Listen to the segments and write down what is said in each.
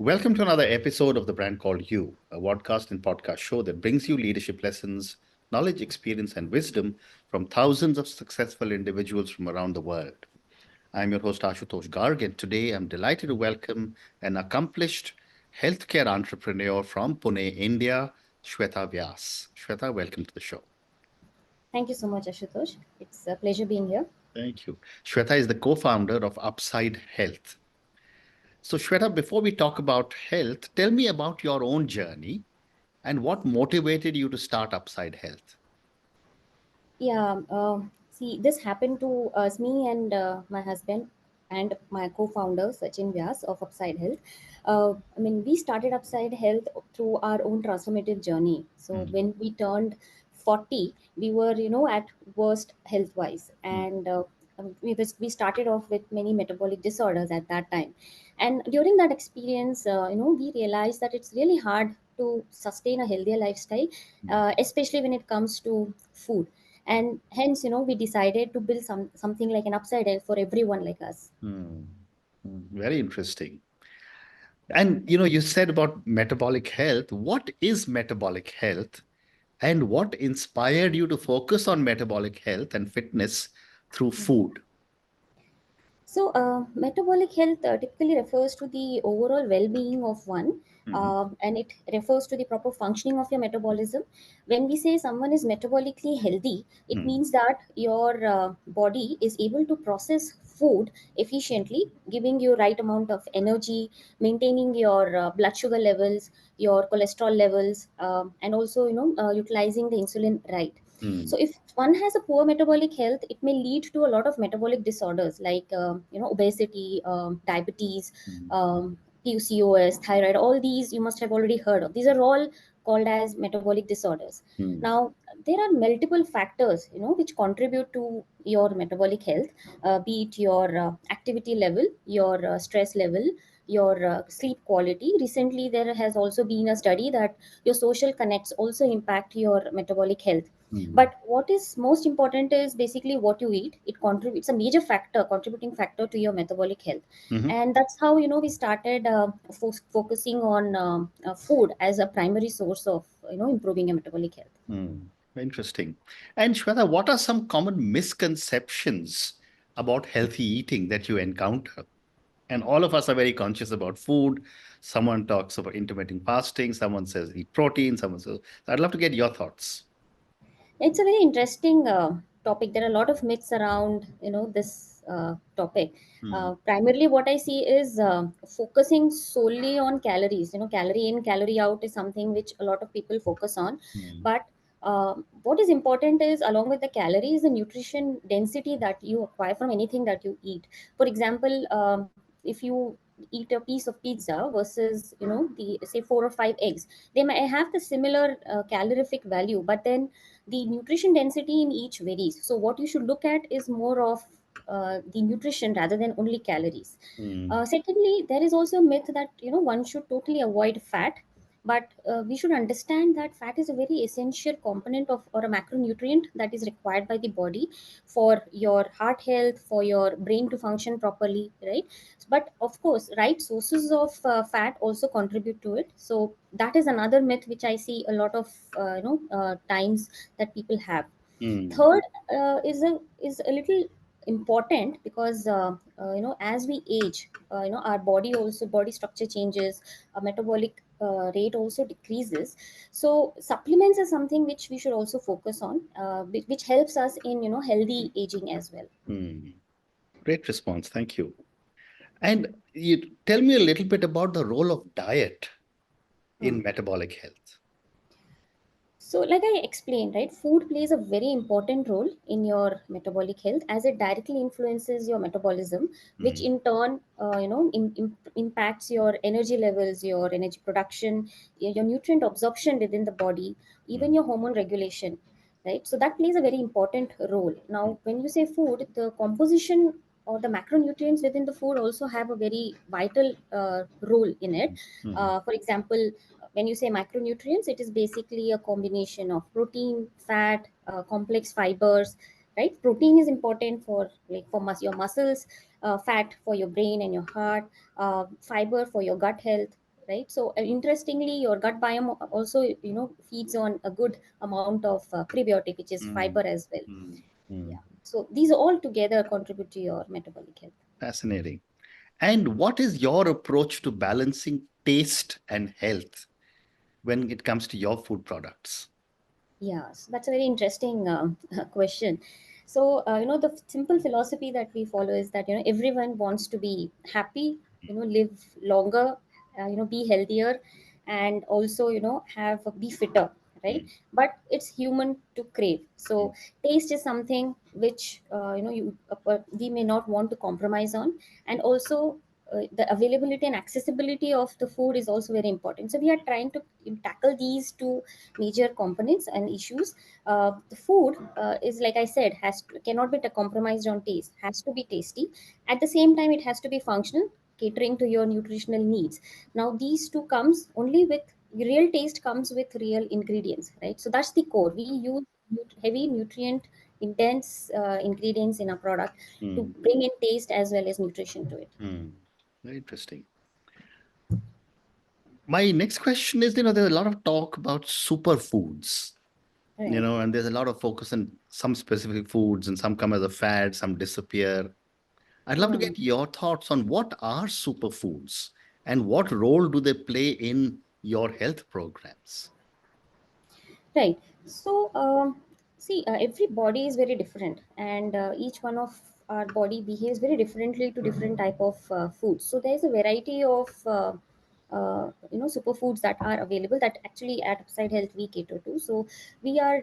Welcome to another episode of The Brand Called You, a podcast and podcast show that brings you leadership lessons, knowledge, experience, and wisdom from thousands of successful individuals from around the world. I'm your host, Ashutosh Garg, and today I'm delighted to welcome an accomplished healthcare entrepreneur from Pune, India, Shweta Vyas. Shweta, welcome to the show. Thank you so much, Ashutosh. It's a pleasure being here. Thank you. Shweta is the co founder of Upside Health. So, Shweta, before we talk about health, tell me about your own journey and what motivated you to start Upside Health. Yeah, see, this happened to us, me and my husband and my co-founder, Sachin Vyas of Upside Health. We started Upside Health through our own transformative journey. So Mm, when we turned 40, we were, at worst health-wise. mm, And we started off with many metabolic disorders at that time. And during that experience, we realized that it's really hard to sustain a healthier lifestyle, mm, especially when it comes to food, and hence we decided to build something like an upside down for everyone like us. mm, Very interesting. And you said about metabolic health. What is metabolic health, and what inspired you to focus on metabolic health and fitness through food? So, metabolic health typically refers to the overall well-being of one, Mhm, and it refers to the proper functioning of your metabolism. When we say someone is metabolically healthy, it mm, means that your body is able to process food efficiently, giving you right amount of energy, maintaining your blood sugar levels, your cholesterol levels, and also utilizing the insulin right. mm, So if one has a poor metabolic health, it may lead to a lot of metabolic disorders like obesity, diabetes, mm, PCOS, thyroid. All these you must have already heard of. These are all called as metabolic disorders. mm, Now there are multiple factors which contribute to your metabolic health, be it your activity level, your stress level, your sleep quality. Recently there has also been a study that your social connects also impact your metabolic health. mm, But what is most important is basically what you eat. It contributes a major factor, contributing factor to your metabolic health. mhm, And that's how we started focusing on food as a primary source of improving your metabolic health. mm. Interesting. And Shweta, what are some common misconceptions about healthy eating that you encounter? And all of us are very conscious about food. Someone talks about intermittent fasting, someone says eat protein, someone says. So I'd love to get your thoughts. It's a very interesting topic. There are a lot of myths around this topic. Mm, Primarily, what I see is focusing solely on calories. Calorie in, calorie out is something which a lot of people focus on. mm, But what is important is, along with the calories, the nutrition density that you acquire from anything that you eat. For example, if you eat a piece of pizza versus the say 4 or 5 eggs, they may have the similar calorific value, but then the nutrition density in each varies. So what you should look at is more of the nutrition rather than only calories. mm, Secondly, there is also a myth that one should totally avoid fat, but we should understand that fat is a very essential component of, or a macronutrient that is required by the body for your heart health, for your brain to function properly, right? But of course, right sources of fat also contribute to it. So that is another myth which I see a lot of times that people have. mm, Third is a little important because as we age, our body structure changes, our metabolic rate also decreases. So supplements is something which we should also focus on, which helps us in healthy aging as well. mm. Great response. Thank you. And you tell me a little bit about the role of diet Hmm. in metabolic health. So, like I explained, right, food plays a very important role in your metabolic health as it directly influences your metabolism, which Mm, in turn, impacts your energy levels, your energy production, your nutrient absorption within the body, even mm, your hormone regulation, right? So that plays a very important role. mm, Now, when you say food, the composition or the macronutrients within the food also have a very vital role in it. mm, For example, when you say macronutrients, it is basically a combination of protein, fat, complex fibers, right? Protein is important for like for your muscles, fat for your brain and your heart, fiber for your gut health, right? So interestingly, your gut biome also, feeds on a good amount of prebiotic, which is Mm, fiber as well. mm, mm. Yeah, so these all together contribute to your metabolic health. Fascinating. And what is your approach to balancing taste and health when it comes to your food products? Yeah, so that's a very interesting question. So, the simple philosophy that we follow is that, everyone wants to be happy, live longer, be healthier, and also, be fitter, right? Mm, But it's human to crave. mm, So, taste is something which, we may not want to compromise on, and also the availability and accessibility of the food is also very important. So, we are trying to tackle these two major components and issues. The food is, like I said, cannot be compromised on taste. Has to be tasty. At the same time, it has to be functional, catering to your nutritional needs. Now, these two comes only with real taste comes with real ingredients, right? So that's the core. We use heavy nutrient intense ingredients in a product to mm, bring in taste as well as nutrition to it. mm. Very interesting. My next question is, there's a lot of talk about superfoods, Right. and there's a lot of focus on some specific foods, and some come as a fad, some disappear. I'd love to Hmm. get your thoughts on what are superfoods and what role do they play in your health programs? Right. So, see, every body is very different, and each one of our body behaves very differently to different type of foods. So, there is a variety of superfoods that are available that actually at Upside Health we cater to. So, we are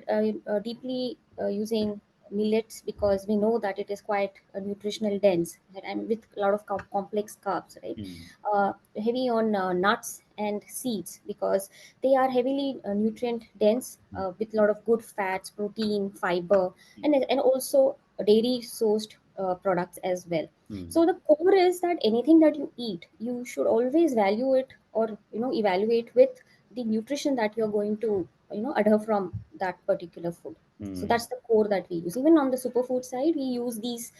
deeply using millets because we know that it is quite nutritional dense, right, and with a lot of complex carbs, right? Mm, Heavy on nuts and seeds because they are heavily nutrient dense mm, with a lot of good fats, protein, fiber, mm, and also dairy sourced products as well. mm, So the core is that anything that you eat, you should always value it or evaluate with the nutrition that you're going to adhere from that particular food. So mm, that's the core that we use. Even on the superfood side, we use these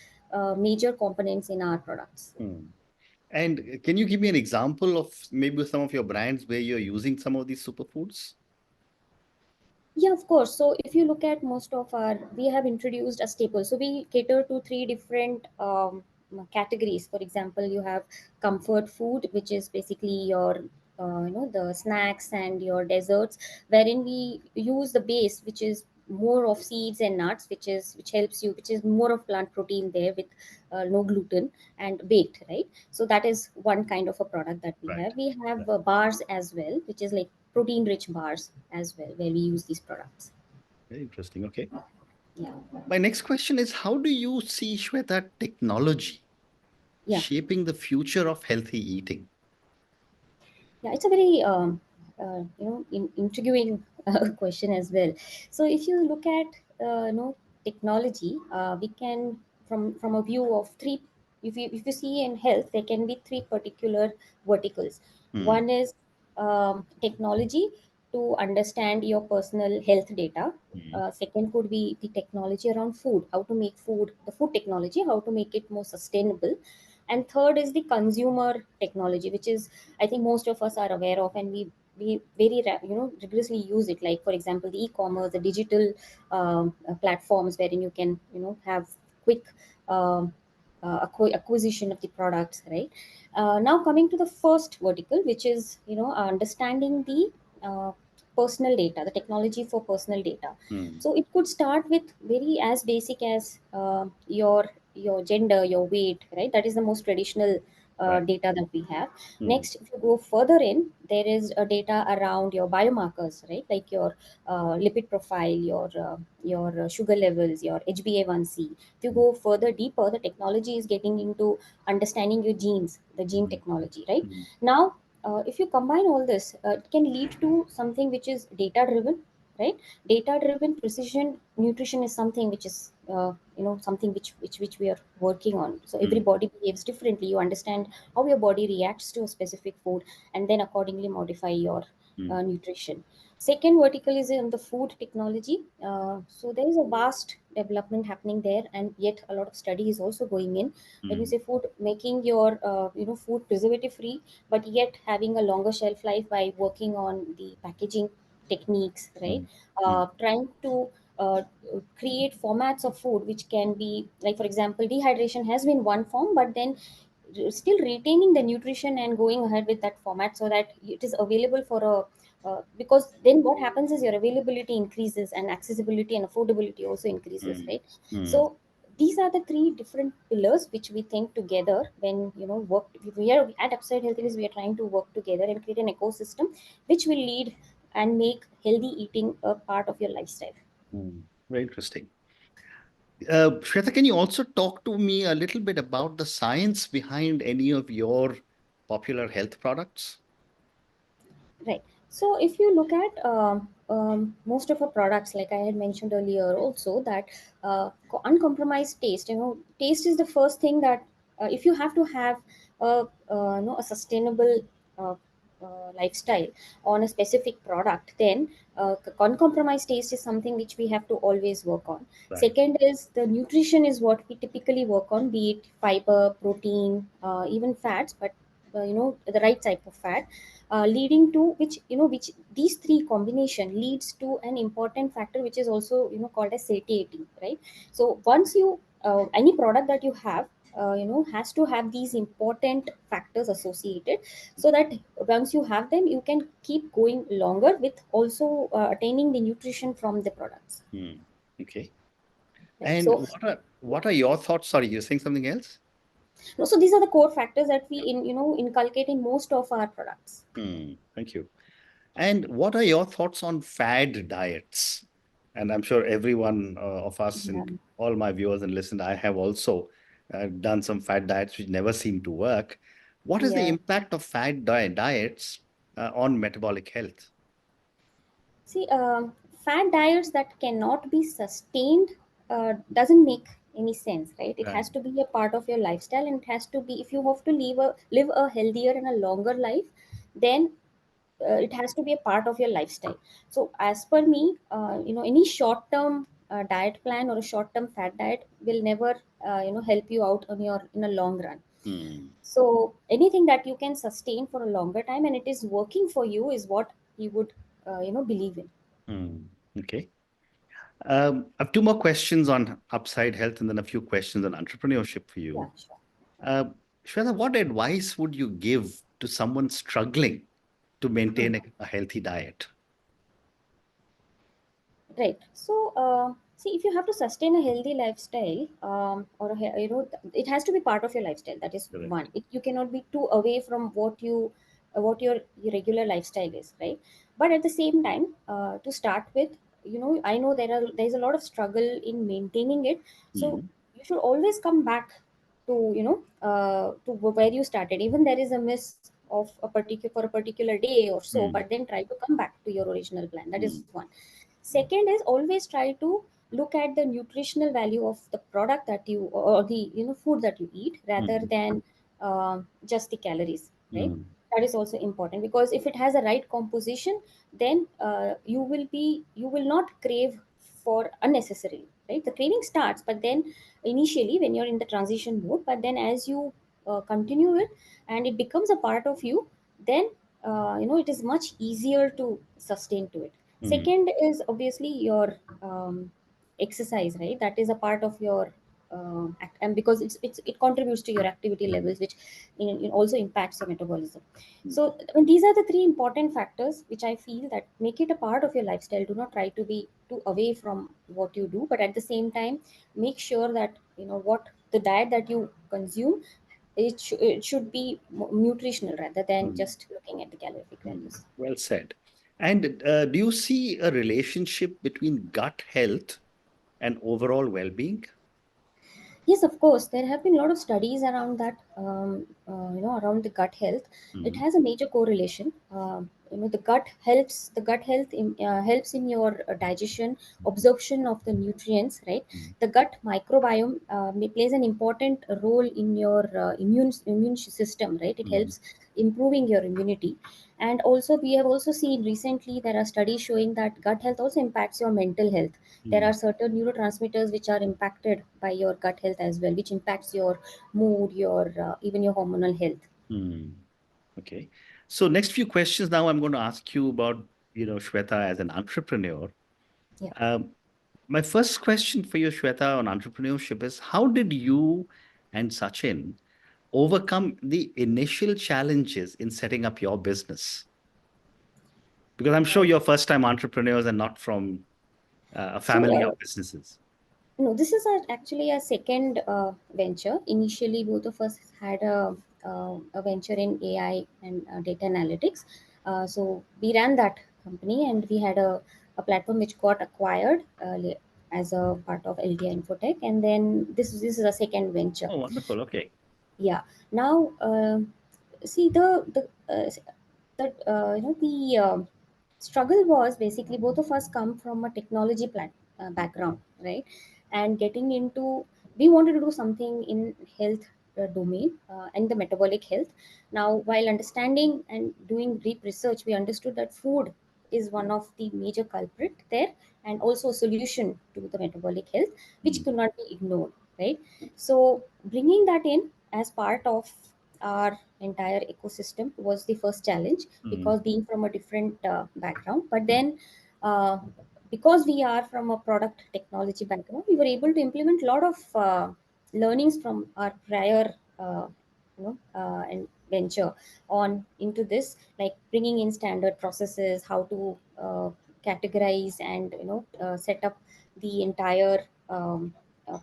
major components in our products. mm. And can you give me an example of maybe some of your brands where you're using some of these superfoods? Yeah, of course. So if you look at most of our, we have introduced a staple. So we cater to three different categories. For example, you have comfort food, which is basically your, the snacks and your desserts, wherein we use the base, which is more of seeds and nuts, which helps you, which is more of plant protein there with no gluten and baked, right? So that is one kind of a product that we Right. have. We have bars as well, which is like protein rich bars as well, where we use these products. Very interesting. Okay. Yeah. My next question is, how do you see, Shweta, technology Yeah. shaping the future of healthy eating? Yeah, it's a very intriguing question as well. So if you look at technology, we can from a view of three. If you see in health, there can be three particular verticals. Mm, One is technology to understand your personal health data. mm, Second could be the technology around food, how to make food, the food technology, how to make it more sustainable. And third is the consumer technology, which is, I think, most of us are aware of, and we very rigorously use it. Like for example, the e-commerce, the digital platforms wherein you can have quick um, acquisition of the products, right? Now coming to the first vertical, which is understanding the uh, personal data, the technology for personal data. mm. So it could start with very as basic as your gender, your weight, right? That is the most traditional Right. data that we have. Mm, Next, if you go further in, there is a data around your biomarkers, right? Like your lipid profile, your sugar levels, your HbA1c. If you mm, go further deeper, the technology is getting into understanding your genes, the gene mm, technology, right? mm, Now, if you combine all this, it can lead to something which is data driven, right? Data driven precision nutrition is something which is something which we are working on. So every mm, body behaves differently. You understand how your body reacts to a specific food, and then accordingly modify your mm, nutrition. Second vertical is in the food technology. So there is a vast development happening there, and yet a lot of study is also going in. When you Mm, say food, making your food preservative free, but yet having a longer shelf life by working on the packaging techniques, right? mm, mm, Trying to uh, create formats of food which can be, like, for example, dehydration has been one form, but then still retaining the nutrition and going ahead with that format so that it is available for a because then what happens is your availability increases and accessibility and affordability also increases, mm, right? mm, So these are the three different pillars which we think together when work. We are at Upside Healthiness, we are trying to work together and create an ecosystem which will lead and make healthy eating a part of your lifestyle. mm. Very interesting. Shweta, can you also talk to me a little bit about the science behind any of your popular health products? Right. So if you look at most of our products, like I had mentioned earlier, also that uncompromised taste. Taste is the first thing that if you have to have a sustainable uh, lifestyle on a specific product, then uncompromised taste is something which we have to always work on. Right. Second is the nutrition is what we typically work on, be it fiber, protein, even fats, but the right type of fat, leading to which these three combination leads to an important factor which is also called as satiety, right? So once you any product that you have has to have these important factors associated, so that once you have them you can keep going longer with also attaining the nutrition from the products, Hmm. Okay. right? And So what are your thoughts? Sorry, you're saying something else? so these are the core factors that we inculcate in most of our products. Hmm. Thank you. And what are your thoughts on fad diets? And I'm sure everyone of us Yeah. and all my viewers and listeners, I have also done some fad diets which never seem to work. What is the Yeah. impact of diets on metabolic health? See, fat diets that cannot be sustained doesn't make any sense, right? It Right. has to be a part of your lifestyle, and it has to be, if you have to live a healthier and a longer life, then it has to be a part of your lifestyle. So, as per me, any short-term diet plan or a short-term fat diet will never, help you out on your in a long run. Hmm. So anything that you can sustain for a longer time and it is working for you is what you would, believe in. Hmm. Okay. I have two more questions on upside health and then a few questions on entrepreneurship for Yeah, you. sure. Uh, Shweta, what advice would you give to someone struggling to Hmm. maintain a healthy diet? Right. So, see, if you have to sustain a healthy lifestyle, it has to be part of your lifestyle. That is one. Correct. You cannot be too away from what your regular lifestyle is, right? But at the same time, to start with, I know there's a lot of struggle in maintaining it. So Mhm. you should always come back to to where you started. Even there is a miss of a particular for a particular day or so, Mm, but then try to come back to your original plan. That is mm, one. Second is always try to look at the nutritional value of the product that you or the food that you eat rather mm, than just the calories, right? mm, That is also important because if it has a right composition, then you will not crave for unnecessarily, right? The craving starts, but then initially when you're in the transition mode, but then as you continue it and it becomes a part of you, then it is much easier to sustain to it. mm, Second is obviously your exercise, right? That is a part of your and because it contributes to your activity levels, which also impacts your metabolism. mm, So I mean, these are the three important factors which I feel that make it a part of your lifestyle. Do not try to be too away from what you do, but at the same time, make sure that what the diet that you consume, it should be nutritional rather than mm, just looking at the calorific mm. values. Well said. And do you see a relationship between gut health and overall well-being? Yes, of course. There have been a lot of studies around that. around the gut health, it Mm, has a major correlation. The gut health helps in your digestion, absorption of the nutrients, right? mm, The gut microbiome plays an important role in your immune system, right? It mm, helps improving your immunity. And also we have also seen recently there are studies showing that gut health also impacts your mental health. There mm, are certain neurotransmitters which are impacted by your gut health as well, which impacts your mood, your even your hormonal health. mm. Okay. So next few questions now I'm going to ask you about, Shweta, as an entrepreneur. Yeah. Um, my first question for you, Shweta, on entrepreneurship is how did you and Sachin overcome the initial challenges in setting up your business? Because I'm sure Uh, you're first time entrepreneurs and not from a so family of businesses. No, this is actually a second venture. Initially, both of us had a venture in AI and data analytics. So we ran that company, and we had a platform which got acquired as a part of LTI Infotech. And then this is a second venture. Oh, wonderful. Okay. Yeah. Now, see the struggle was basically both of us come from a technology background, right? And getting into, we wanted to do something in health domain and the metabolic health. Now, while understanding and doing deep research, we understood that food is one of the major culprit there, and also a solution to the metabolic health which Mm, could not be ignored, right? So bringing that in as part of our entire ecosystem was the first challenge, mm, because being from a different background. But mm, then uh, because we are from a product technology background, we were able to implement a lot of learnings from our prior and venture on into this, like bringing in standard processes, how to categorize and set up the entire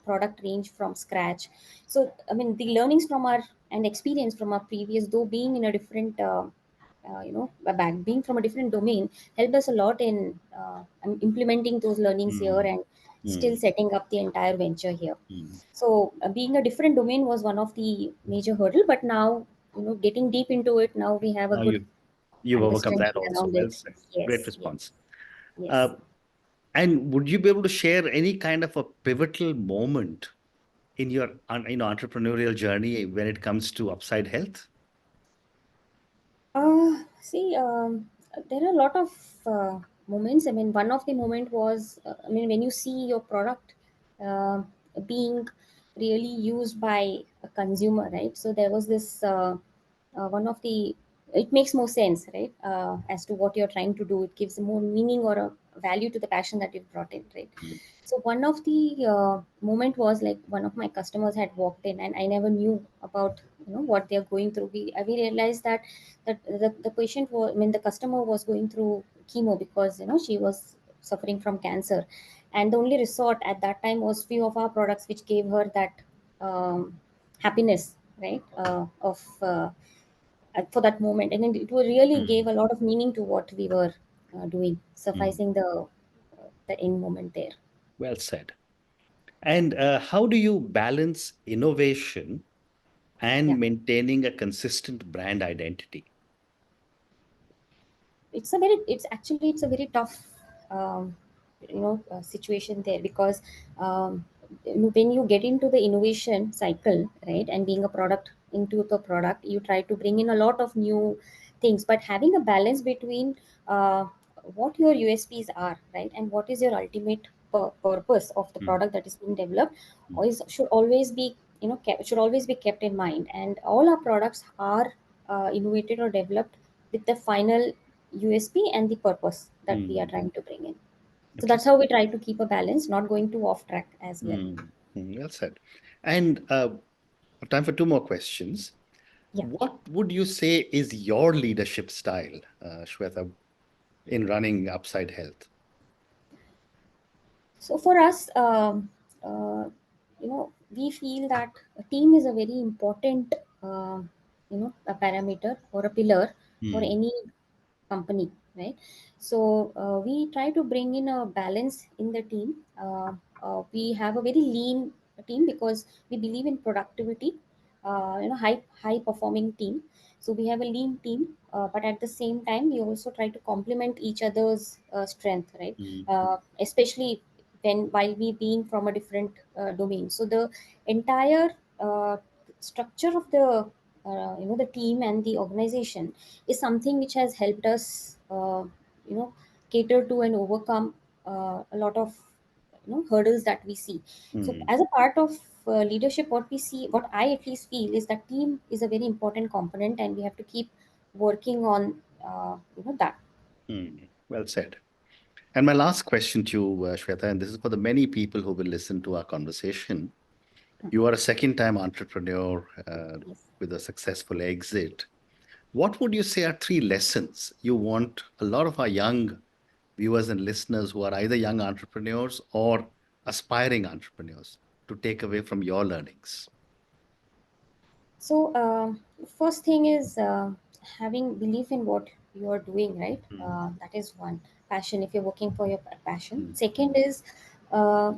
product range from scratch. So I mean, the learnings from our and experience from our previous, though being in a different being from a different domain, helped us a lot in implementing those learnings here mm, and still mm, setting up the entire venture here. mm. So being a different domain was one of the major hurdle, but now getting deep into it, now we have a Now good you've overcome understanding that also. around Well it. said. Great Yes, yes, response. Uh, yes. and would you be able to share any kind of a pivotal moment in your entrepreneurial journey when it comes to Upside Health? See, there are a lot of moments. I mean, one of the moment was, I mean, when you see your product uh, being really used by a consumer, right? So there was this one of the. It makes more sense, right? As to what you're trying to do, it gives more meaning or a value to the passion that you've brought in, right? Mm, So one of the moment was like one of my customers had walked in, and I never knew about what they're going through. We realized that the patient was, I mean, the customer was going through chemo because she was suffering from cancer, and the only resort at that time was few of our products which gave her that happiness, right? For that moment, and it really gave mm, a lot of meaning to what we were doing, mm. sufficing the end moment there. Well said. And how do you balance innovation Yeah. and maintaining a consistent brand identity? It's a very tough situation there, because um, when you get into the innovation cycle, right, and being a product into the product, you try to bring in a lot of new things, but having a balance between uh, what your USPs are, right, and what is your ultimate purpose of the Mm, product that is being developed, mm, always should always be should always be kept in mind. And all our products are innovated or developed with the final USP and the purpose that we are mm. trying to bring in. So Okay. that's how we try to keep a balance, not going too off track as well. Mm, well said. And time for two more questions. Yeah. What would you say is your leadership style, Shweta, in running Upside Health? So for us, we feel that a team is a very important, a parameter or a pillar for Mm, any company, right? So we try to bring in a balance in the team. We have a very lean team because we believe in productivity, high performing team. So we have a lean team, but at the same time we also try to complement each other's strength, right? mm, Especially when while we being from a different domain. So the entire uh, structure of the team and the organization is something which has helped us you know cater to and overcome a lot of hurdles that we see. So mm, as a part of leadership, what we see, what I at least feel, is that team is a very important component, and we have to keep working on that. mm. Well said. And my last question to you, Shweta, and this is for the many people who will listen to our conversation. You are a second-time entrepreneur Yes. with a successful exit. What would you say are three lessons you want a lot of our young viewers and listeners who are either young entrepreneurs or aspiring entrepreneurs to take away from your learnings? So, first thing is having belief in what you are doing, right? Mm, That is one. Passion, if you're working for your passion. mm, Second is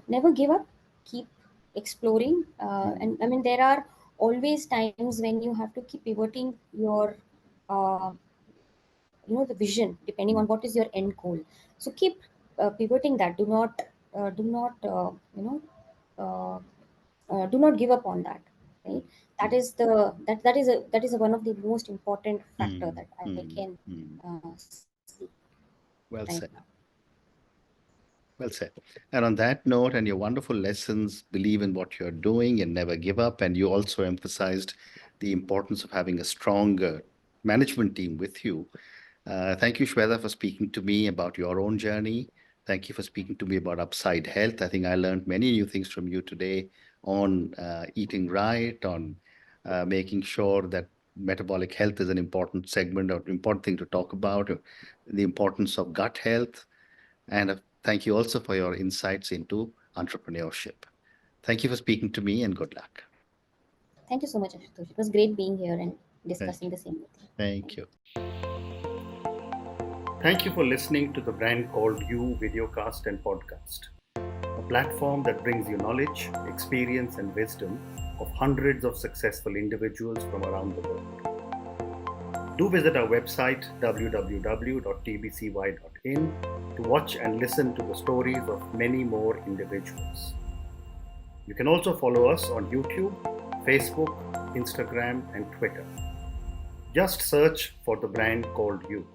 never give up, keep exploring. mm, And I mean, there are always times when you have to keep pivoting your, uh, the vision, depending on mm, what is your end goal. So keep pivoting that. Do not give up on that, right? That mm, is that is one of the most important factor mm, that I mm, can mm. see right Well now. said. Well said. And on that note, and your wonderful lessons, believe in what you're doing and never give up. And you also emphasized the importance of having a strong management team with you. Thank you, Shweta, for speaking to me about your own journey. Thank you for speaking to me about Upside Health. I think I learned many new things from you today on eating right, on making sure that metabolic health is an important segment or important thing to talk about, the importance of gut health. And thank you also for your insights into entrepreneurship. Thank you for speaking to me and good luck. Thank you so much, Ashutosh. It was great being here and Thank discussing you. the same with you. Thank Thank you. you. Thank you for listening to the Brand Called You videocast and podcast, a platform that brings you knowledge, experience, and wisdom of hundreds of successful individuals from around the world. Do visit our website www.tbcy.in to watch and listen to the stories of many more individuals. You can also follow us on YouTube, Facebook, Instagram, and Twitter. Just search for the brand called You.